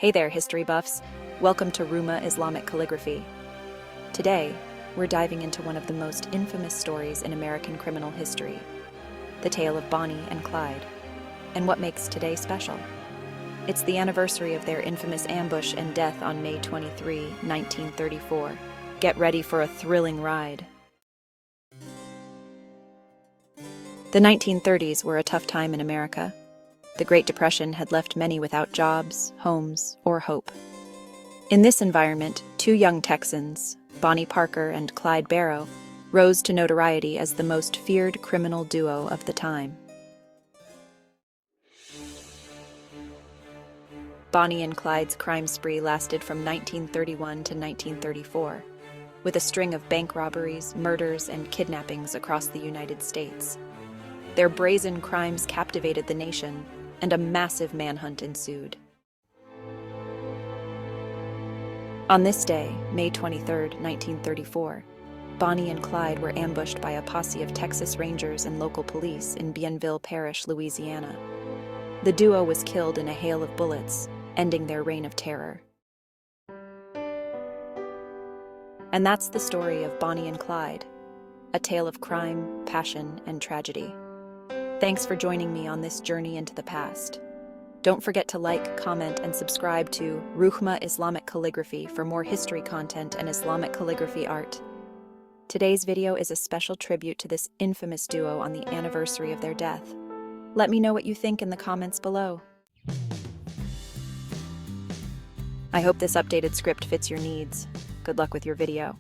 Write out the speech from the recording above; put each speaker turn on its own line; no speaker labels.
Hey there, history buffs. Welcome to Ruma Islamic Calligraphy. Today, we're diving into one of the most infamous stories in American criminal history, the tale of Bonnie and Clyde. And what makes today special? It's the anniversary of their infamous ambush and death on May 23, 1934. Get ready for a thrilling ride. The 1930s were a tough time in America. The Great Depression had left many without jobs, homes, or hope. In this environment, two young Texans, Bonnie Parker and Clyde Barrow, rose to notoriety as the most feared criminal duo of the time. Bonnie and Clyde's crime spree lasted from 1931 to 1934, with a string of bank robberies, murders, and kidnappings across the United States. Their brazen crimes captivated the nation, and a massive manhunt ensued. On this day, May 23, 1934, Bonnie and Clyde were ambushed by a posse of Texas Rangers and local police in Bienville Parish, Louisiana. The duo was killed in a hail of bullets, ending their reign of terror. And that's the story of Bonnie and Clyde, a tale of crime, passion, and tragedy. Thanks for joining me on this journey into the past. Don't forget to like, comment, and subscribe to Ruma Islamic Calligraphy for more history content and Islamic calligraphy art. Today's video is a special tribute to this infamous duo on the anniversary of their death. Let me know what you think in the comments below. I hope this updated script fits your needs. Good luck with your video.